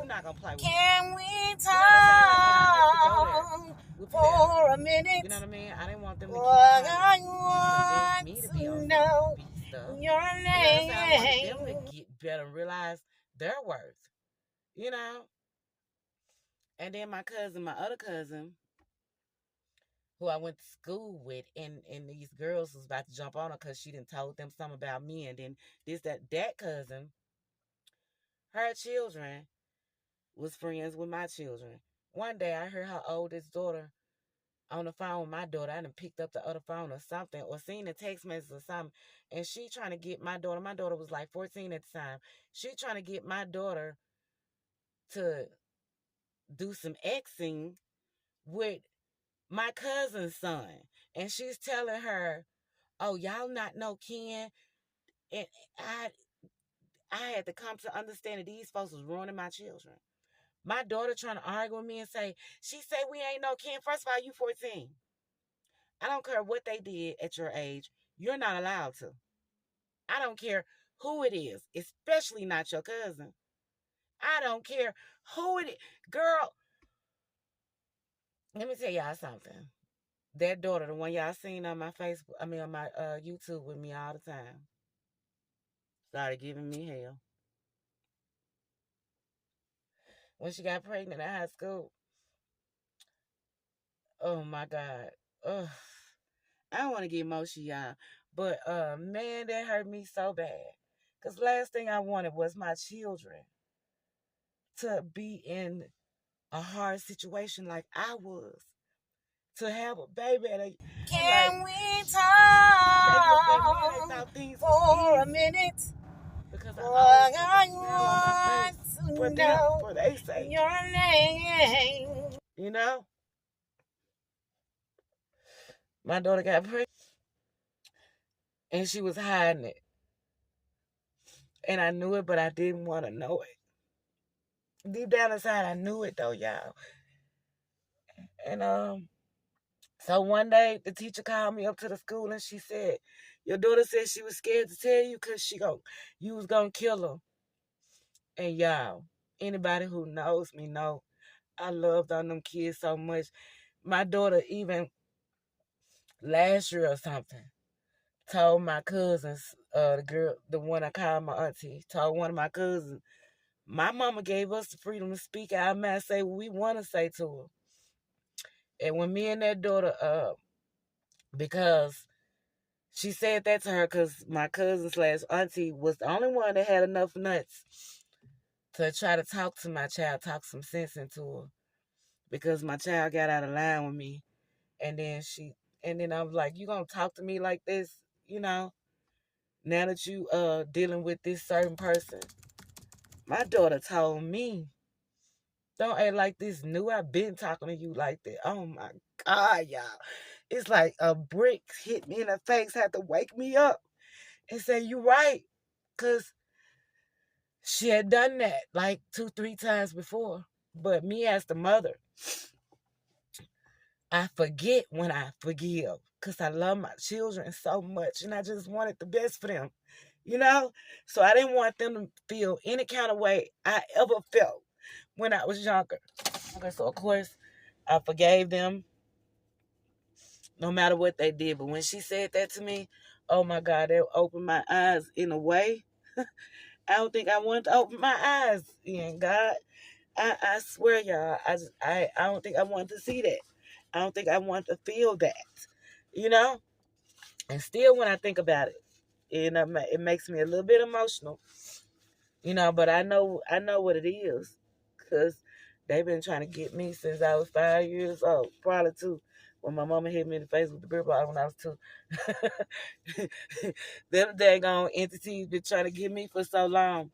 you're not gonna play with me. Can we You talk for a minute? You know what I mean? I didn't want them to Boy, keep trying I to convince me want to be on to some know beat stuff. your You know what I'm saying? I wanted name. them to get better and realize their worth. You know? And then my other cousin, who I went to school with, and these girls was about to jump on her because she didn't told them something about me. And then that cousin, her children was friends with my children. One day I heard her oldest daughter on the phone with my daughter. I done picked up the other phone or something, or seen a text message or something. And she trying to get my daughter. My daughter was like 14 at the time. She trying to get my daughter to do some Xing with my cousin's son. And she's telling her, "Oh, y'all not know Ken." And I had to come to understand that these folks was ruining my children. My daughter trying to argue with me and say, she say we ain't no Ken. First of all, you 14. I don't care what they did at your age. You're not allowed to. I don't care who it is, especially not your cousin. I don't care who it is. Girl, let me tell y'all something. That daughter, the one y'all seen on my Facebook, on my YouTube with me all the time, started giving me hell. When she got pregnant in high school, oh my God. Ugh. I don't want to get emotional, y'all. But man, that hurt me so bad. Because last thing I wanted was my children to be in a hard situation like I was. To have a baby at a Can we talk for a minute? Because Boy, I I want to know for their sake. your name. You know? My daughter got pregnant and she was hiding it. And I knew it, but I didn't want to know it. Deep down inside, I knew it though, y'all. And so one day the teacher called me up to the school and she said, "Your daughter said she was scared to tell you because you was gonna kill her." And y'all, anybody who knows me know I loved on them kids so much. My daughter even last year or something told my cousins, the one I called my auntie, told one of my cousins, my mama gave us the freedom to speak our mind, say what we want to say to her. And when me and that daughter, because she said that to her because my cousin slash auntie was the only one that had enough nuts to try to talk to my child, talk some sense into her. Because my child got out of line with me. And then I was like, "You gonna talk to me like this, you know, now that you dealing with this certain person?" My daughter told me, "Don't act like this new. I've been talking to you like that." Oh my God, y'all. It's like a brick hit me in the face, had to wake me up and say, "You right." Cause she had done that like 2, 3 times before. But me as the mother, I forget when I forgive. Cause I love my children so much and I just wanted the best for them. You know? So I didn't want them to feel any kind of way I ever felt when I was younger. Okay, so of course I forgave them no matter what they did. But when she said that to me, oh my God, it opened my eyes in a way. I don't think I wanted to open my eyes in, God. I swear, y'all, I don't think I wanted to see that. I don't think I wanted to feel that, you know? And still when I think about it, it makes me a little bit emotional, you know, but I know what it is because they've been trying to get me since I was 5 years old, probably 2, when my mama hit me in the face with the beer bottle when I was 2. Them daggone entities been trying to get me for so long.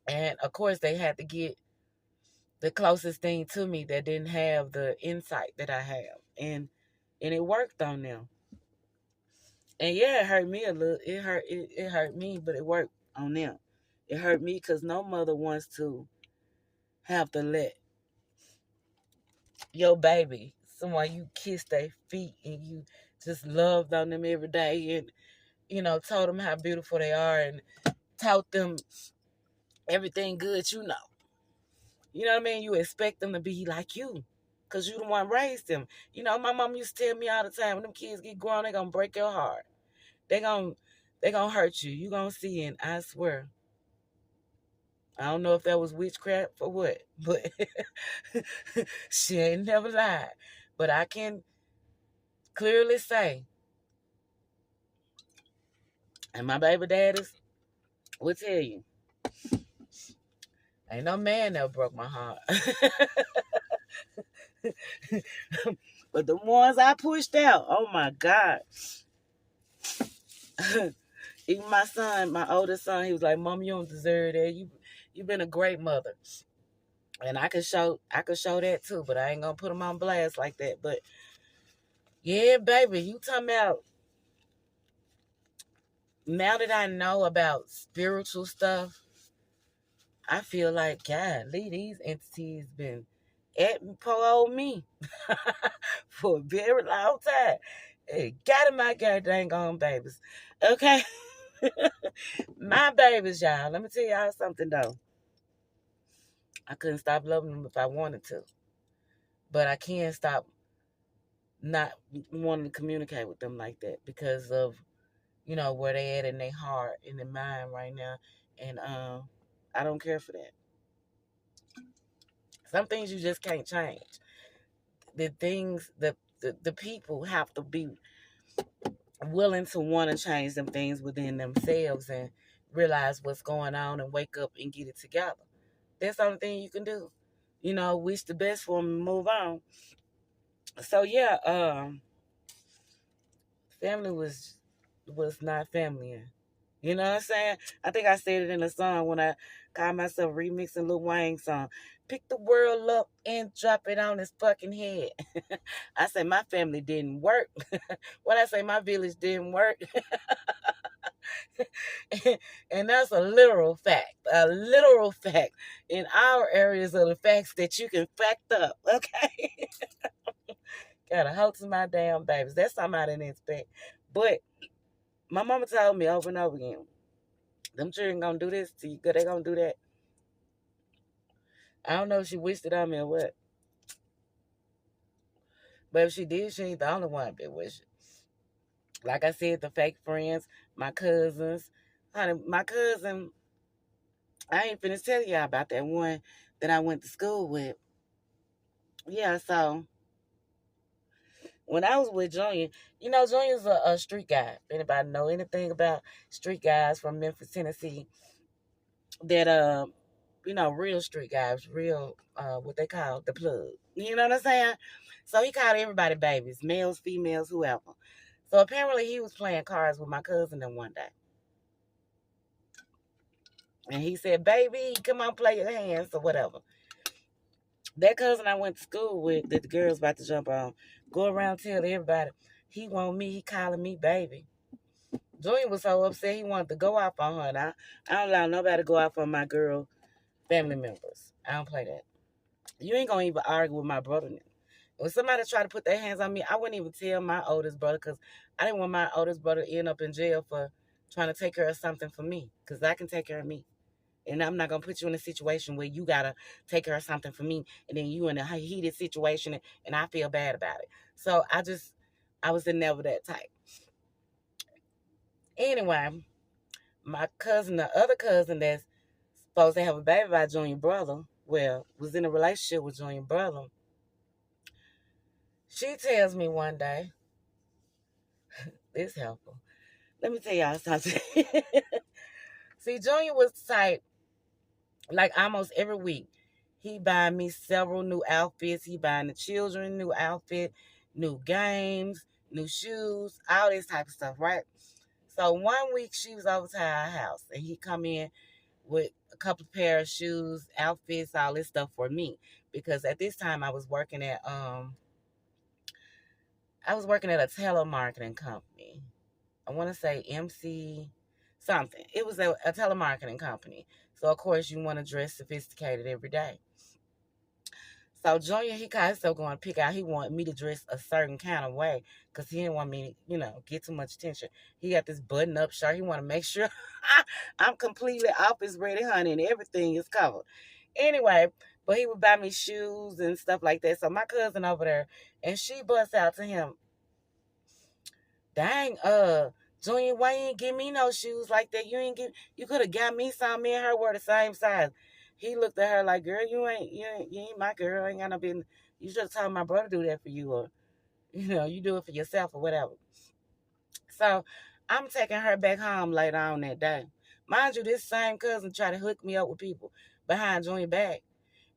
And of course they had to get the closest thing to me that didn't have the insight that I have. And it worked on them. And yeah, it hurt me a little. It hurt me, but it worked on them. It hurt me because no mother wants to have to let your baby, someone you kissed their feet and you just loved on them every day and, you know, told them how beautiful they are and taught them everything good you know. You know what I mean? You expect them to be like you because you the one raised them. You know, my mom used to tell me all the time, when them kids get grown, they going to break your heart. They going to they gonna hurt you. You going to see, and I swear. I don't know if that was witchcraft or what, but she ain't never lied. But I can clearly say, and my baby daddies will tell you, ain't no man that broke my heart. But the ones I pushed out, oh my God. Even my son, my oldest son, he was like, Mom, you don't deserve that. You've been a great mother. And I could show that too, but I ain't gonna put him on blast like that. But yeah, baby, you talking about, now that I know about spiritual stuff, I feel like, God, these entities been at poor old me for a very long time. Hey, got in my goddamn own babies. Okay? My babies, y'all. Let me tell y'all something, though. I couldn't stop loving them if I wanted to. But I can't stop not wanting to communicate with them like that because of, where they at in their heart, in their mind right now. And I don't care for that. Some things you just can't change. The things, the people have to be willing to want to change them things within themselves and realize what's going on and wake up and get it together. That's the only thing you can do. Wish the best for them and move on. So yeah, family was not family. You know what I'm saying? I think I said it in a song when I called myself remixing Lil Wayne's song. Pick the world up and drop it on his fucking head. I say my family didn't work. When I say my village didn't work. And that's a literal fact. A literal fact. In our areas of the facts that you can fact up. Okay? Gotta hold to my damn babies. That's something I didn't expect. But my mama told me over and over again, them children gonna do this to you, they gonna do that. I don't know if she wished it on me or what. But if she did, she ain't the only one been wishing. Like I said, the fake friends, my cousins. Honey, my cousin, I ain't finished telling y'all about that one that I went to school with. Yeah, so when I was with Junior, Junior's a street guy. If anybody know anything about street guys from Memphis, Tennessee, that real street guys, real what they call the plug. You know what I'm saying? So he called everybody babies, males, females, whoever. So apparently he was playing cards with my cousin then one day. And he said, baby, come on, play your hands or whatever. That cousin I went to school with that the girl's about to jump on, go around tell everybody, he want me, he calling me baby. Junior was so upset he wanted to go off on her. And I don't allow nobody to go off on my girl family members. I don't play that. You ain't going to even argue with my brother now. When somebody try to put their hands on me, I wouldn't even tell my oldest brother because I didn't want my oldest brother to end up in jail for trying to take care of something for me because I can take care of me. And I'm not going to put you in a situation where you got to take care of something for me and then you in a heated situation and I feel bad about it. So I was never that type. Anyway, my cousin, the other cousin that's supposed to have a baby by Junior brother, was in a relationship with Junior brother. She tells me one day, this helpful. Let me tell y'all something. See, Junior was the type, like almost every week, he buying me several new outfits. He buying the children new outfit, new games, new shoes, all this type of stuff, right? So one week she was over to our house and he come in with a couple of pair of shoes, outfits, all this stuff for me. Because at this time I was working at a telemarketing company. I want to say MC something. It was a telemarketing company. So of course you want to dress sophisticated every day. So Junior, he kind of still going to pick out. He wanted me to dress a certain kind of way because he didn't want me to, get too much attention. He got this button-up shirt. He want to make sure I'm completely office ready, honey, and everything is covered. Anyway, But he would buy me shoes and stuff like that. So my cousin over there, and she busts out to him, dang, Junior, why you ain't give me no shoes like that? You could have got me some. Me and her were the same size. He looked at her like, girl, you ain't my girl. Ain't got no business. You should have told my brother to do that for you, or you do it for yourself or whatever. So I'm taking her back home later on that day. Mind you, this same cousin tried to hook me up with people behind Junior back,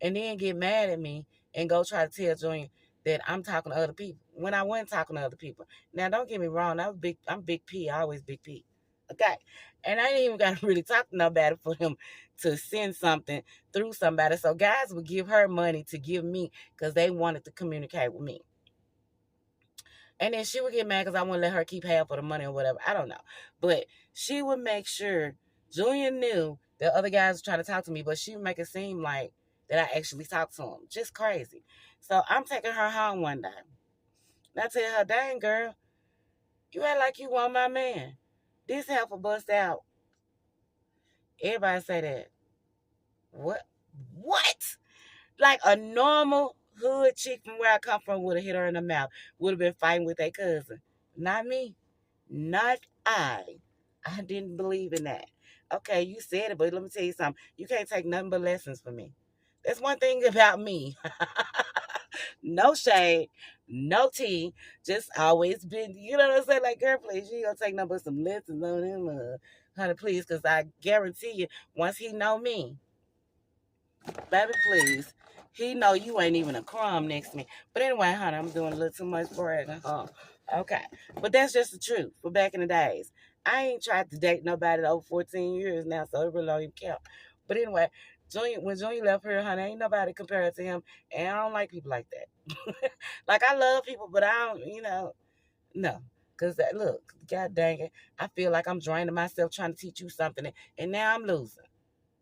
and then get mad at me and go try to tell Junior that I'm talking to other people when I wasn't talking to other people. Now, don't get me wrong. I'm Big P. I always Big P. Okay. And I ain't even got to really talk to nobody for him to send something through somebody. So guys would give her money to give me because they wanted to communicate with me. And then she would get mad because I wouldn't let her keep half of the money or whatever. I don't know. But she would make sure Junior knew the other guys were trying to talk to me, but she would make it seem like that I actually talked to him. Just crazy. So I'm taking her home one day. And I tell her, dang, girl, you act like you want my man. This heifer bust out. Everybody say that. What? What? Like a normal hood chick from where I come from would have hit her in the mouth. Would have been fighting with their cousin. Not me. Not I. I didn't believe in that. Okay, you said it, but let me tell you something. You can't take nothing but lessons from me. That's one thing about me. No shade, no tea. Just always been, you know what I'm saying? Like, girl, please, you ain't gonna take nothing but some lessons on him, honey, please, because I guarantee you, once he know me, baby, please. He know you ain't even a crumb next to me. But anyway, honey, I'm doing a little too much bragging. Okay. But that's just the truth for back in the days. I ain't tried to date nobody over 14 years now, so it really don't even count. But anyway, when Junior left here, honey, ain't nobody compared to him. And I don't like people like that. Like, I love people, but I don't, no. Because, look, God dang it, I feel like I'm draining myself trying to teach you something, and now I'm losing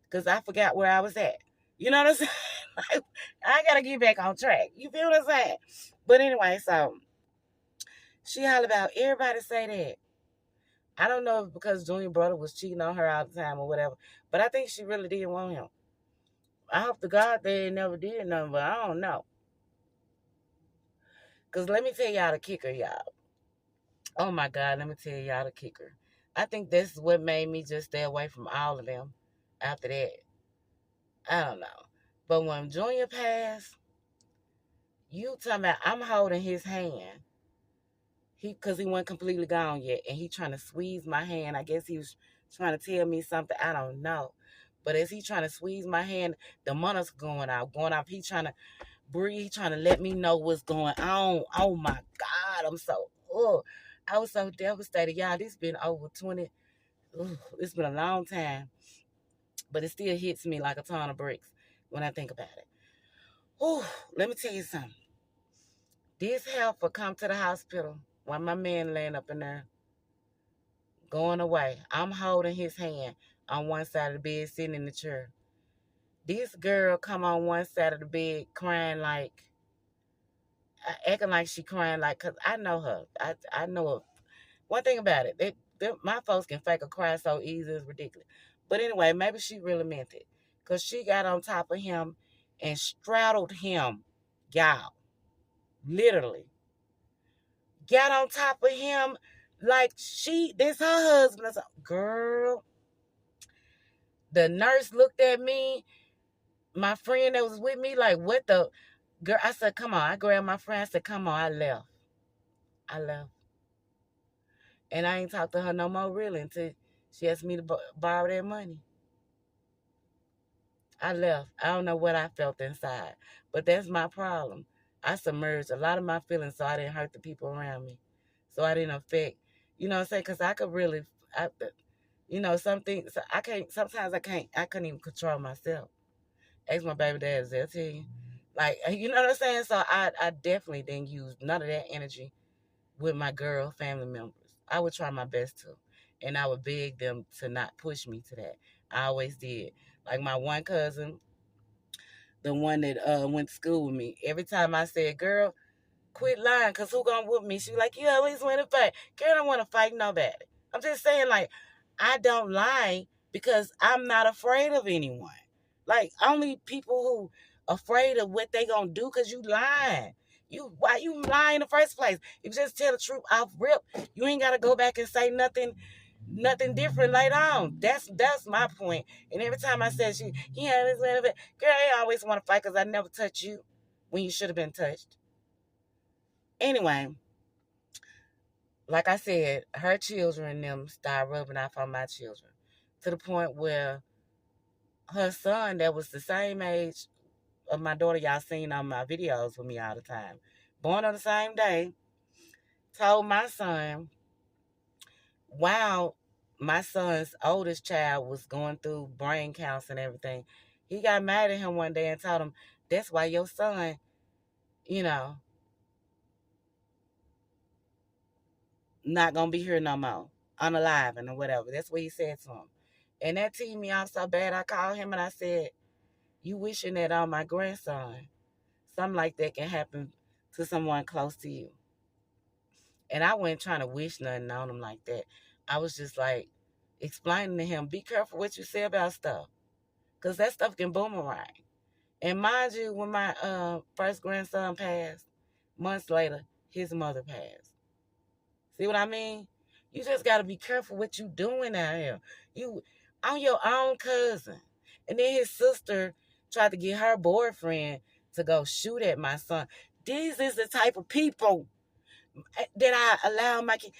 because I forgot where I was at. You know what I'm saying? Like, I gotta get back on track. You feel what I'm saying? But anyway, so she holler about everybody say that. I don't know if because Junior brother was cheating on her all the time or whatever, but I think she really did want him. I hope to God they never did nothing, but I don't know. Cause let me tell y'all the kicker, y'all. Oh my God, let me tell y'all the kicker. I think this is what made me just stay away from all of them after that. I don't know. But when Junior passed, you talking about I'm holding his hand. Cause he wasn't completely gone yet, and he trying to squeeze my hand. I guess he was trying to tell me something. I don't know. But as he trying to squeeze my hand, the money's going out, going off. He trying to breathe, he trying to let me know what's going on. Oh my God, I'm so I was so devastated. Y'all, this been over 20. It's been a long time. But it still hits me like a ton of bricks when I think about it. Oh, let me tell you something. This helper come to the hospital while my man laying up in there, going away. I'm holding his hand on one side of the bed, sitting in the chair. This girl come on one side of the bed crying like, acting like she crying like, cause I know her. I know her. One thing about it, my folks can fake a cry so easy, it's ridiculous. But anyway, maybe she really meant it. Cause she got on top of him and straddled him, y'all. Literally. Got on top of him like this her husband. I said, girl. The nurse looked at me, my friend that was with me, like, what the girl? I said, come on. I grabbed my friend. I said, come on. I left. And I ain't talked to her no more really until she asked me to borrow that money. I left. I don't know what I felt inside. But that's my problem. I submerged a lot of my feelings so I didn't hurt the people around me. So I didn't affect, you know what I'm saying? Because I could really, some things, sometimes I couldn't even control myself. Ask my baby dad, they'll tell you. Like, you know what I'm saying? So I definitely didn't use none of that energy with my girl family members. I would try my best to. And I would beg them to not push me to that. I always did. Like my one cousin, the one that went to school with me, every time I said, girl, quit lying, because who gonna whoop me? She was like, you always want to fight. Girl, I don't want to fight nobody. I'm just saying, like, I don't lie because I'm not afraid of anyone. Like, only people afraid of what they gonna do because you lying. Why you lying in the first place? If you just tell the truth off rip, you ain't gotta go back and say nothing different later on. That's my point. And every time I said yeah, this girl, I always want to fight because I never touched you when you should have been touched. Anyway, like I said, her children and them started rubbing off on my children to the point where her son, that was the same age of my daughter y'all seen on my videos with me all the time, born on the same day, told my son, wow, my son's oldest child was going through brain cancer and everything. He got mad at him one day and told him, that's why your son, you know, not gonna be here no more, unalive and or whatever. That's what he said to him. And that teed me off so bad. I called him and I said, you wishing that on my grandson. Something like that can happen to someone close to you. And I wasn't trying to wish nothing on him like that. I was just like explaining to him, be careful what you say about stuff. Because that stuff can boomerang. And mind you, when my first grandson passed, months later, his mother passed. See what I mean? You just got to be careful what you doing out here. I'm your own cousin. And then his sister tried to get her boyfriend to go shoot at my son. These is the type of people that I allow my kids.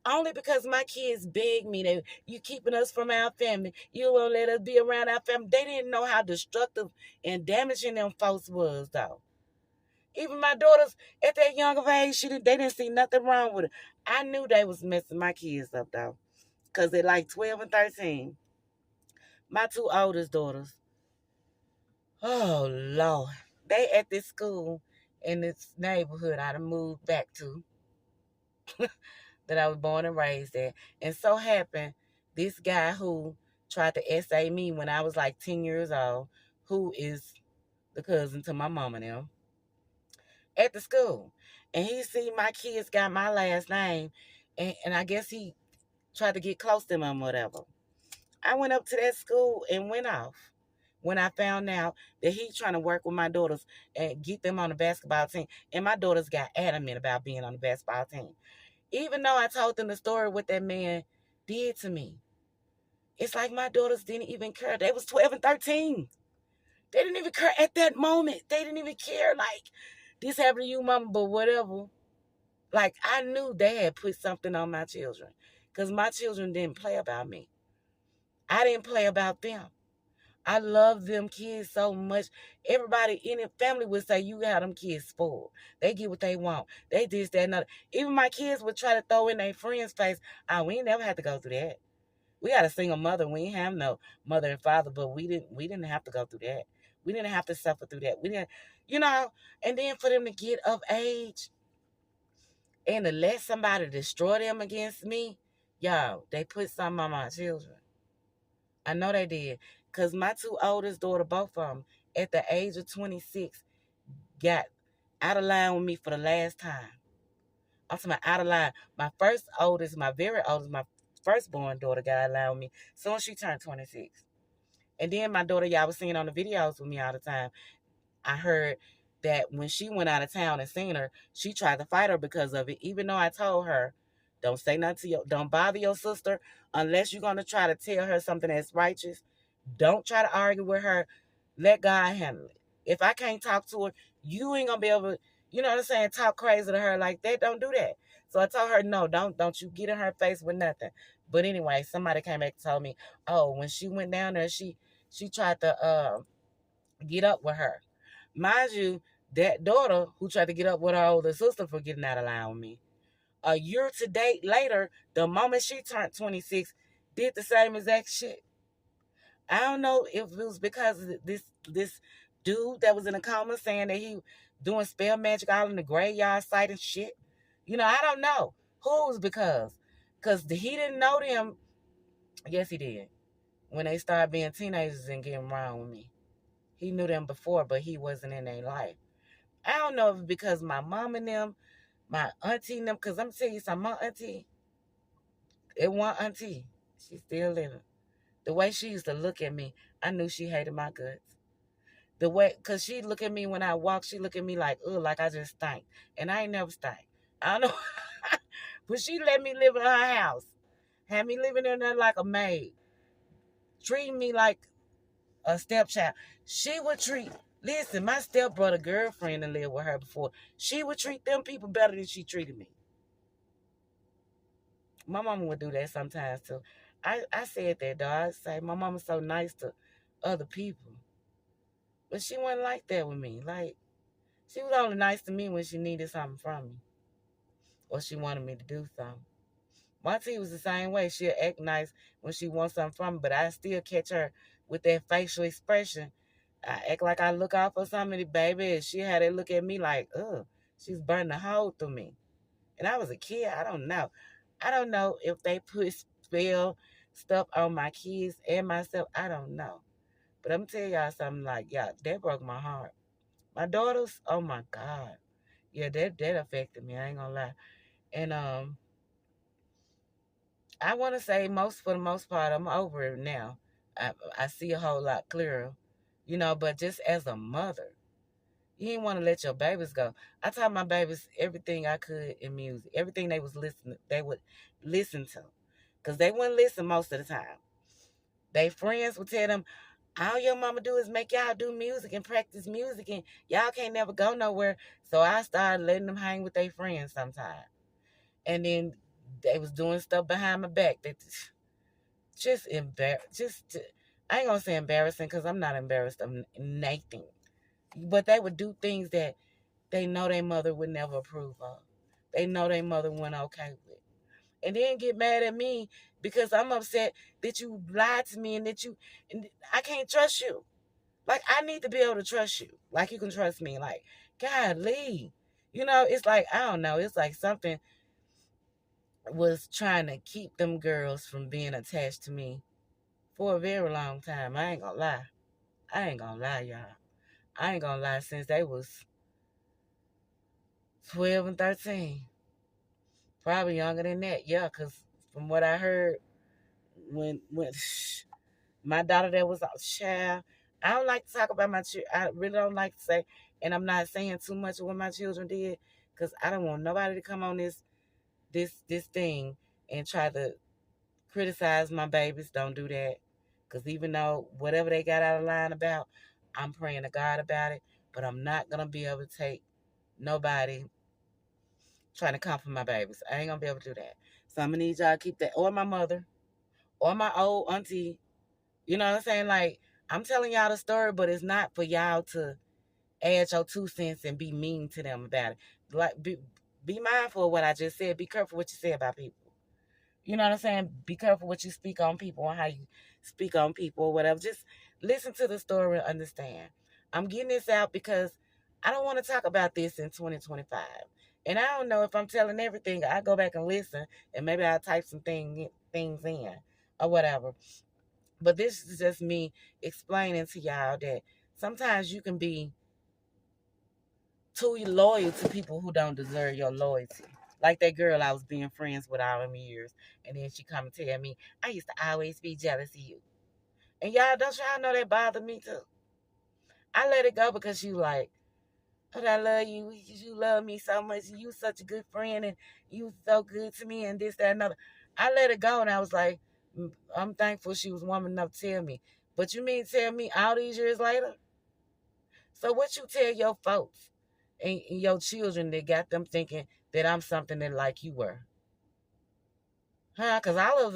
Only because my kids begged me that you keeping us from our family. You won't let us be around our family. They didn't know how destructive and damaging them folks was, though. Even my daughters at that younger age, they didn't see nothing wrong with it. I knew they was messing my kids up, though. Because they're like 12 and 13. My two oldest daughters, oh, Lord. They at this school in this neighborhood I done moved back to that I was born and raised at. And so happened, this guy who tried to essay me when I was like 10 years old, who is the cousin to my mom and them, at the school. And he see my kids got my last name, and I guess he tried to get close to them or whatever. I went up to that school and went off when I found out that he trying to work with my daughters and get them on the basketball team. And my daughters got adamant about being on the basketball team. Even though I told them the story what that man did to me. It's like my daughters didn't even care. They was 12 and 13. They didn't even care at that moment. They didn't even care. Like, this happened to you, mama, but whatever. Like, I knew they had put something on my children. Because my children didn't play about me. I didn't play about them. I love them kids so much. Everybody in the family would say, you got them kids spoiled. They get what they want. They this, that, and other. Even my kids would try to throw in their friend's face, we ain't never had to go through that. We got a single mother. We ain't have no mother and father, but we didn't have to go through that. We didn't have to suffer through that. We didn't, and then for them to get of age and to let somebody destroy them against me, y'all, they put something on my children. I know they did. Because my two oldest daughter, both of them, at the age of 26, got out of line with me for the last time. I'm talking about out of line. My very oldest, my firstborn daughter got out of line with me soon as she turned 26. And then my daughter, y'all was seeing on the videos with me all the time. I heard that when she went out of town and seen her, she tried to fight her because of it, even though I told her, don't say nothing don't bother your sister unless you're going to try to tell her something that's righteous. Don't try to argue with her. Let God handle it. If I can't talk to her, you ain't gonna be able to, you know what I'm saying, talk crazy to her like that. Don't do that. So I told her, no, don't you get in her face with nothing. But anyway, somebody came back and told me, oh, when she went down there, she tried to get up with her. Mind you, that daughter who tried to get up with her older sister for getting out of line with me, a year to date later, the moment she turned 26, did the same exact shit. I don't know if it was because of this dude that was in a coma saying that he doing spell magic all in the graveyard site and shit. I don't know who it was because he didn't know them. Yes, he did. When they started being teenagers and getting around with me, he knew them before, but he wasn't in their life. I don't know if it's because my mom and them, my auntie and them, because I'm telling you something, my auntie, it one auntie, she's still living. The way she used to look at me, I knew she hated my guts. The way, cause she look at me when I walk, she look at me like, ugh, like I just stink. And I ain't never stink. I don't know. But she let me live in her house. Had me living in there like a maid. Treating me like a stepchild. She would treat, listen, my stepbrother girlfriend that lived with her before, she would treat them people better than she treated me. My mama would do that sometimes too. I said that though. I say my mama's so nice to other people. But she wasn't like that with me. Like, she was only nice to me when she needed something from me. Or she wanted me to do something. My T was the same way. She'll act nice when she wants something from me, but I still catch her with that facial expression. I act like I look out for somebody, baby. She had to look at me like, ugh, she's burning a hole through me. And I was a kid. I don't know. I don't know if they put spell stuff on my kids and myself. I don't know. But I'm tell y'all something like, yeah, that broke my heart. My daughters, oh my God. Yeah, that affected me. I ain't gonna lie. And I wanna say for the most part, I'm over it now. I see a whole lot clearer. But just as a mother, you ain't wanna let your babies go. I taught my babies everything I could in music. Everything they would listen to. Cause they wouldn't listen most of the time. They friends would tell them, all your mama do is make y'all do music and practice music, and y'all can't never go nowhere. So I started letting them hang with their friends sometimes. And then they was doing stuff behind my back that just I ain't gonna say embarrassing because I'm not embarrassed of nothing. But they would do things that they know their mother would never approve of. They know their mother wasn't okay with. And then get mad at me because I'm upset that you lied to me and and I can't trust you. Like, I need to be able to trust you. Like, you can trust me. Like, golly. It's like, I don't know. It's like something was trying to keep them girls from being attached to me for a very long time. I ain't gonna lie. I ain't gonna lie, y'all. I ain't gonna lie, since they was 12 and 13. Probably younger than that, yeah, because from what I heard, when my daughter that was a child, I don't like to talk about my children. I really don't like to say, and I'm not saying too much of what my children did, because I don't want nobody to come on this thing and try to criticize my babies. Don't do that. Because even though whatever they got out of line about, I'm praying to God about it. But I'm not going to be able to take nobody trying to come for my babies. I ain't going to be able to do that. So I'm going to need y'all to keep that. Or my mother. Or my old auntie. You know what I'm saying? Like, I'm telling y'all the story, but it's not for y'all to add your 2 cents and be mean to them about it. Like, be mindful of what I just said. Be careful what you say about people. You know what I'm saying? Be careful what you speak on people and how you speak on people or whatever. Just listen to the story and understand. I'm getting this out because I don't want to talk about this in 2025. And I don't know if I'm telling everything. I go back and listen and maybe I'll type some things in or whatever. But this is just me explaining to y'all that sometimes you can be too loyal to people who don't deserve your loyalty. Like that girl I was being friends with all them years. And then she come and tell me, I used to always be jealous of you. And don't y'all know that bothered me too? I let it go because you like, but I love you. You love me so much. You such a good friend and you so good to me and this, that, and other. I let it go and I was like, I'm thankful she was woman enough to tell me. But you mean tell me all these years later? So what you tell your folks and your children that got them thinking that I'm something that like you were? Huh? Because all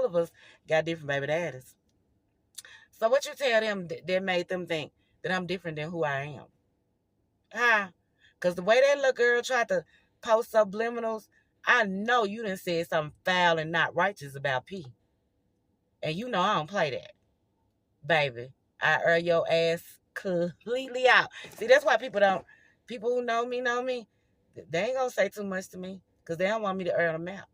of us got different baby daddies. So what you tell them that made them think that I'm different than who I am? Huh? Because the way that little girl tried to post subliminals, I know you done said something foul and not righteous about P. And you know I don't play that. Baby, I air your ass completely out. See, that's why people who know me, they ain't gonna say too much to me because they don't want me to air them out.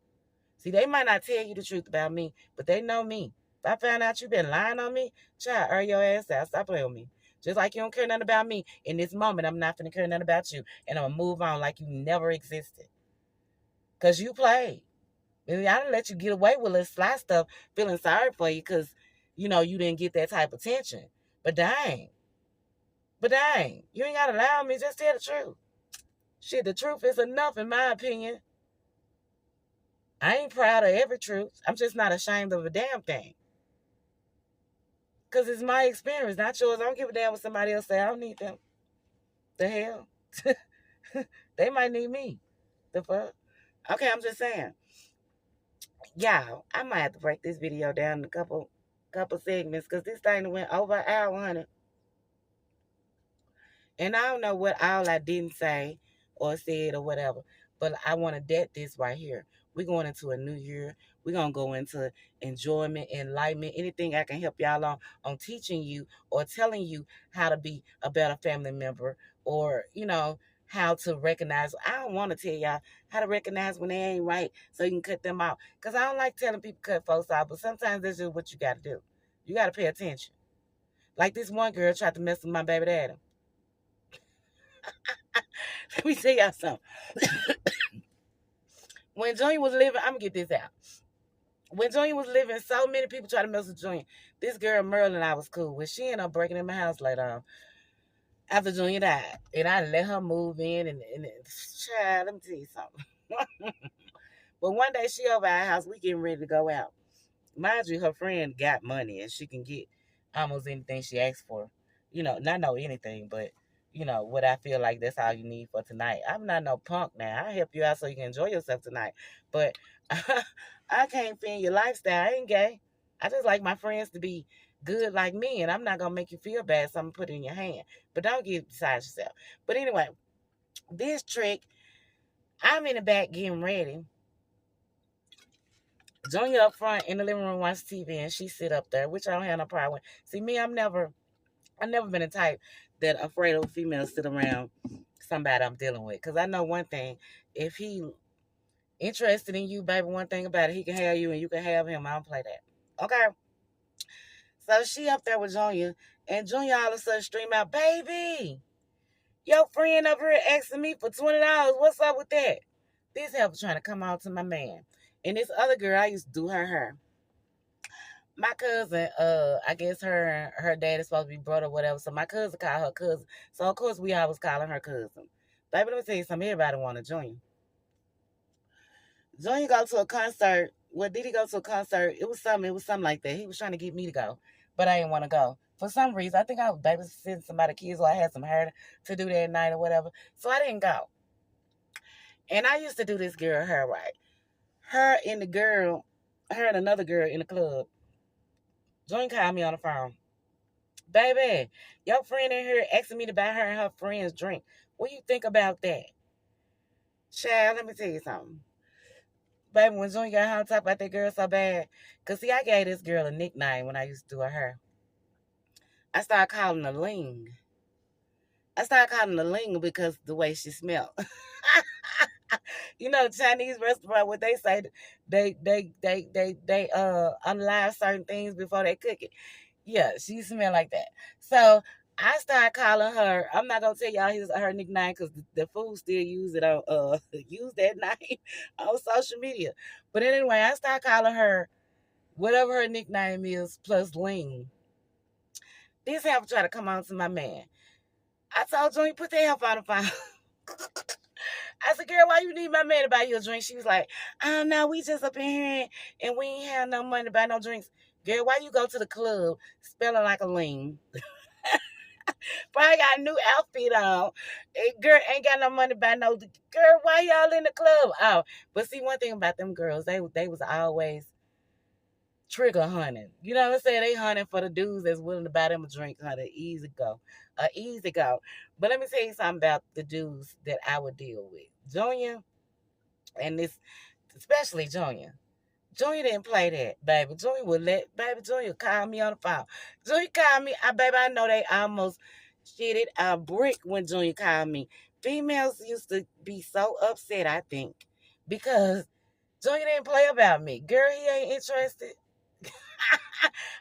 See, they might not tell you the truth about me, but they know me. If I found out you been lying on me, child, air your ass out. Stop playing with me. Just like you don't care nothing about me. In this moment, I'm not finna care nothing about you. And I'm gonna move on like you never existed. Because you played. Maybe I didn't let you get away with this sly stuff, feeling sorry for you because, you didn't get that type of attention. But dang. But dang, you ain't gotta lie on me, just tell the truth. Shit, the truth is enough in my opinion. I ain't proud of every truth. I'm just not ashamed of a damn thing. Cause it's my experience, not yours. I don't give a damn what somebody else say. I don't need them. The hell? They might need me. The fuck? Okay, I'm just saying. Y'all, I might have to break this video down in a couple segments because this thing went over an hour, honey. And I don't know what all I didn't say or said or whatever, but I want to debt this right here. We're going into a new year. We're going to go into enjoyment, enlightenment, anything I can help y'all on teaching you or telling you how to be a better family member or, how to recognize. I don't want to tell y'all how to recognize when they ain't right so you can cut them out. Because I don't like telling people cut folks out, but sometimes that's just what you got to do. You got to pay attention. Like this one girl tried to mess with my baby daddy. Let me tell y'all something. When Junior was living, I'm going to get this out. When Junior was living, so many people tried to mess with Junior. This girl, Merlin, I was cool with. She ended up breaking in my house later on after Junior died. And I let her move in. And child, let me tell you something. But one day she over at our house, we getting ready to go out. Mind you, her friend got money and she can get almost anything she asks for. Not know anything, but what I feel like that's all you need for tonight. I'm not no punk now. I help you out so you can enjoy yourself tonight. But I can't fit in your lifestyle. I ain't gay. I just like my friends to be good like me, and I'm not gonna make you feel bad, so I'm gonna put it in your hand. But don't get beside yourself. But anyway, this trick, I'm in the back getting ready. Junior up front in the living room watch TV, and she sit up there, which I don't have no problem with. See, me, I've never been the type that afraid of females sit around somebody I'm dealing with. Because I know one thing, if he interested in you, baby, one thing about it, he can have you and you can have him. I don't play that. Okay? So she up there with Junior, and Junior all of a sudden stream out, baby, your friend over here asking me for $20. What's up with that? This helper trying to come out to my man. And this other girl, I used to do her hair. My cousin, I guess her dad is supposed to be brother or whatever. So my cousin called her cousin. So of course we always calling her cousin. Baby, let me tell you something. Everybody want to join. Junior go to a concert. Well, did he go to a concert? It was something like that. He was trying to get me to go, but I didn't want to go. For some reason, I think I was babysitting somebody's kids or I had some hair to do that night or whatever. So I didn't go. And I used to do this girl hair right. Her and another girl in the club. Junior called me on the phone. Baby, your friend in here asking me to buy her and her friends drink. What do you think about that? Child, let me tell you something. Baby, when Junior got home, talk about that girl so bad. Because, see, I gave this girl a nickname when I used to do her hair. I started calling her Ling. Because the way she smelled. Chinese restaurant, what they say, they unlive certain things before they cook it. Yeah, she smelled like that. So I started calling her. I'm not gonna tell y'all her nickname because the fool still use it on use that name on social media. But anyway, I started calling her whatever her nickname is plus Ling. This help try to come on to my man. I told Johnny, put that help on the phone. I said, girl, why you need my man to buy you a drink? She was like, I don't know, we just up in here and we ain't have no money to buy no drinks. Girl, why you go to the club smelling like a Ling? Probably got a new outfit on. And girl ain't got no money to buy no. Girl, why y'all in the club? Oh, but see, one thing about them girls, they was always trigger hunting. You know what I'm saying? They hunting for the dudes that's willing to buy them a drink. Honey, easy go. Easy go. But let me tell you something about the dudes that I would deal with. Junior, and this, especially Junior. Junior didn't play that, baby. Junior call me on the phone. Junior called me. Baby, I know they almost shitted a brick when Junior called me. Females used to be so upset, I think, because Junior didn't play about me. Girl, he ain't interested.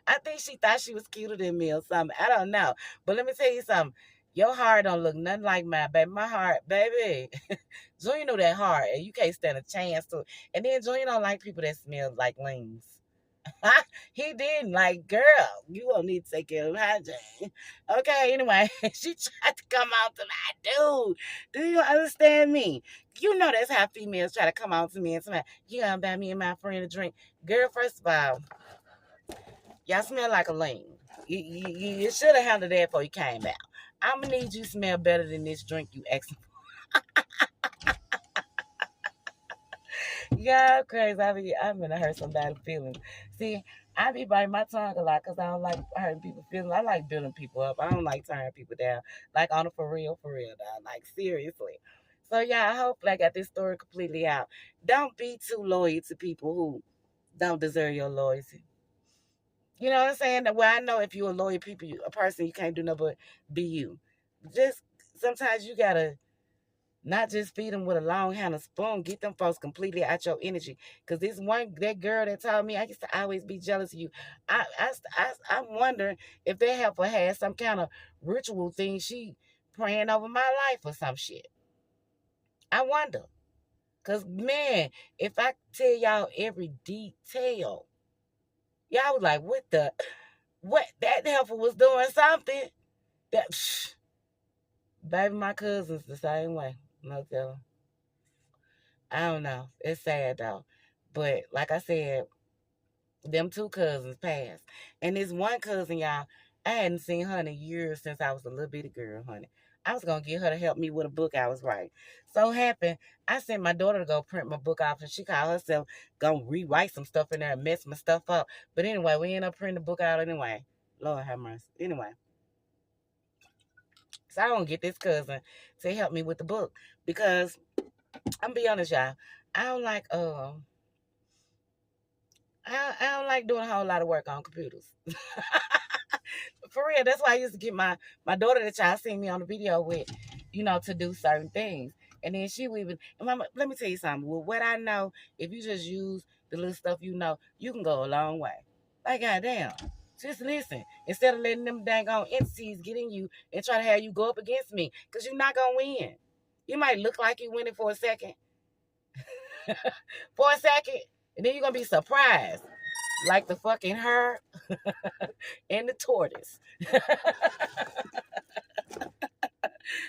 I think she thought she was cuter than me or something. I don't know. But let me tell you something. Your heart don't look nothing like mine, baby. My heart, baby. Junior knew that heart, and you can't stand a chance to. And then Junior don't like people that smell like Lings. He didn't. Like, girl, you gonna need to take care of hygiene. Okay, anyway, she tried to come out to my dude. Do you understand me? You know that's how females try to come out to me and say, you gonna buy me and my friend a drink. Girl, first of all, y'all smell like a lean. You should have handled that before you came out. I'm gonna need you to smell better than this drink you asked. Yeah, crazy. I'm gonna hurt somebody's feelings. See, I be biting my tongue a lot because I don't like hurting people's feelings. I like building people up. I don't like tearing people down. Like on a for real, dog. Like seriously. So yeah, I hope I got this story completely out. Don't be too loyal to people who don't deserve your loyalty. You know what I'm saying? Well, I know if you're a loyal people, a person, you can't do nothing but be you. Just sometimes you gotta not just feed them with a long handled spoon. Get them folks completely out your energy. Cause that girl that told me I used to always be jealous of you. I'm wondering if that helper had some kind of ritual thing she praying over my life or some shit. I wonder. Cause man, if I tell y'all every detail, y'all was like, what that helper was doing something. That baby, my cousin's the same way. No telling. I don't know. It's sad though. But like I said, them two cousins passed. And this one cousin, y'all, I hadn't seen her in a year since I was a little bitty girl, honey. I was gonna get her to help me with a book I was writing. So happened, I sent my daughter to go print my book off, and she called herself gonna rewrite some stuff in there and mess my stuff up. But anyway, we ended up printing the book out anyway. Lord have mercy. Anyway, so I don't get this cousin to help me with the book because I'm be honest, y'all. I don't like I don't like doing a whole lot of work on computers. For real, that's why I used to get my daughter that y'all seen me on the video with, to do certain things. And then she would even, and mama, let me tell you something. Well, what I know, if you just use the little stuff you can go a long way. Like, goddamn. Just listen. Instead of letting them dang on entities get in you and try to have you go up against me, because you're not going to win. You might look like you winning for a second. For a second. And then you're going to be surprised. Like the fucking her and the tortoise.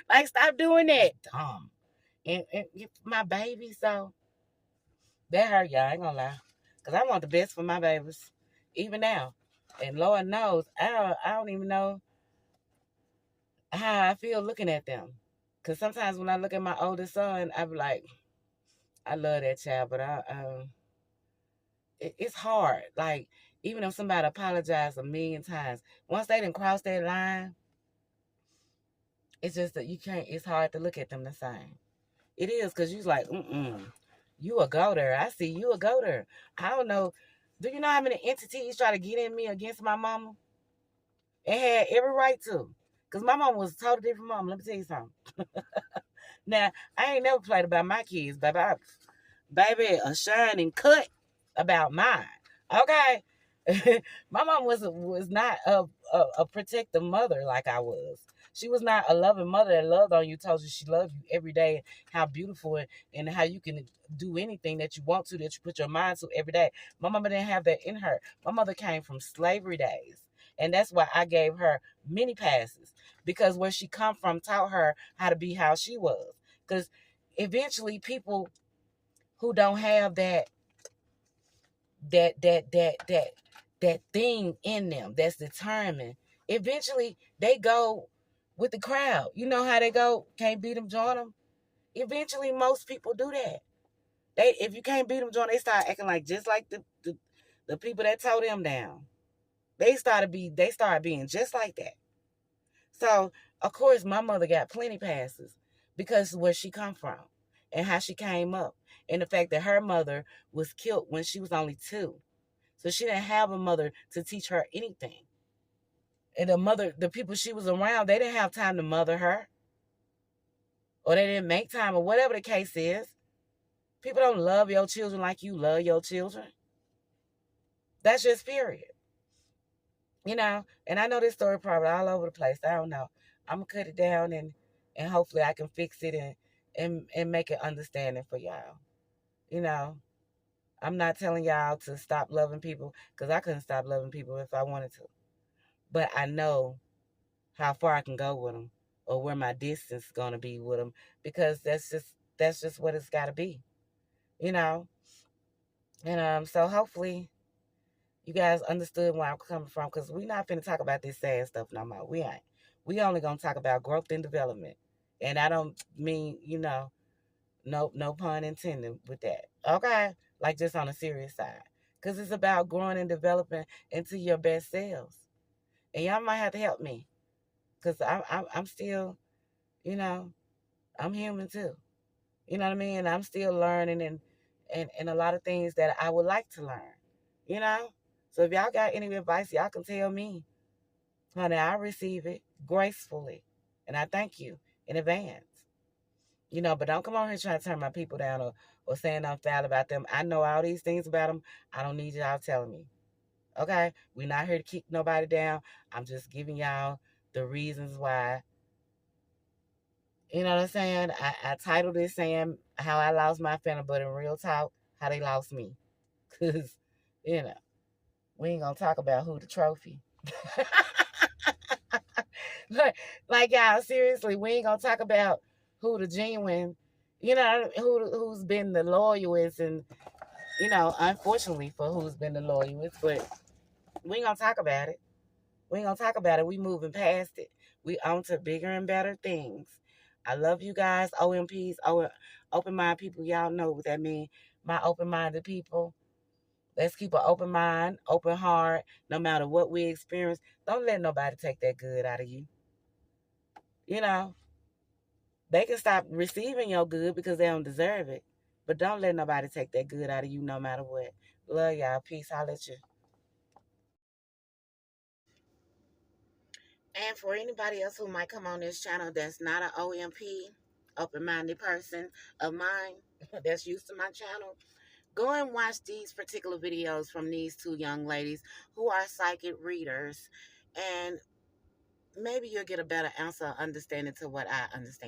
Like, stop doing that. Dumb. And my baby, so that hurt, y'all. I ain't gonna lie. Because I want the best for my babies. Even now. And Lord knows, I don't even know how I feel looking at them. Because sometimes when I look at my oldest son, I be like, I love that child, but it's hard. Like, even if somebody apologized a million times, once they didn't cross that line, it's just that you can't, it's hard to look at them the same. It is, because you're like, you a go there. I see you a go there. I don't know. Do you know how many entities try to get in me against my mama? It had every right to. Because my mama was a totally different mama. Let me tell you something. Now, I ain't never played about my kids, baby. Baby, a shining cut about mine. Okay? My mom was not a protective mother like I was. She was not a loving mother that loved on you, told you she loved you every day, how beautiful and how you can do anything that you want to, that you put your mind to every day. My mama didn't have that in her. My mother came from slavery days. And that's why I gave her many passes. Because where she come from taught her how to be how she was. Because eventually people who don't have that that that that that thing in them that's determined, eventually they go with the crowd. You know how they go, can't beat them, join them. Eventually most people do that. If you can't beat them, join, they start acting like just like the people that tore them down. They start being just like that. So of course my mother got plenty passes because of where she come from and how she came up, and the fact that her mother was killed when she was only 2. So she didn't have a mother to teach her anything. And the people she was around, they didn't have time to mother her. Or they didn't make time, or whatever the case is. People don't love your children like you love your children. That's just period. And I know this story probably all over the place. I don't know. I'm going to cut it down and hopefully I can fix it and make it understanding for y'all. You know, I'm not telling y'all to stop loving people because I couldn't stop loving people if I wanted to. But I know how far I can go with them or where my distance is going to be with them because that's just what it's got to be, you know. And so hopefully you guys understood where I'm coming from because we not finna talk about this sad stuff no more. We ain't. We only gonna talk about growth and development, and I don't mean no pun intended with that. Okay, like just on a serious side, because it's about growing and developing into your best selves. And y'all might have to help me, because I'm still, you know, I'm human too. You know what I mean? I'm still learning and a lot of things that I would like to learn. You know? So if y'all got any advice, y'all can tell me. Honey, I receive it gracefully. And I thank you in advance. But don't come on here trying to turn my people down or saying I'm foul about them. I know all these things about them. I don't need y'all telling me. Okay? We're not here to kick nobody down. I'm just giving y'all the reasons why. You know what I'm saying? I titled it saying how I lost my family, but in real talk, how they lost me. Because, you know, we ain't going to talk about who the trophy. like, y'all, seriously, we ain't going to talk about who the genuine, who's been the loyalist and, unfortunately for who's been the loyalist, but we ain't going to talk about it. We ain't going to talk about it. We moving past it. We on to bigger and better things. I love you guys, OMPs, open mind people. Y'all know what that means. My open minded people. Let's keep an open mind, open heart, no matter what we experience. Don't let nobody take that good out of you. You know, they can stop receiving your good because they don't deserve it. But don't let nobody take that good out of you no matter what. Love y'all. Peace. I'll let you. And for anybody else who might come on this channel that's not an OMP, open minded person of mine that's used to my channel, go and watch these particular videos from these two young ladies who are psychic readers. And maybe you'll get a better answer understanding to what I understand.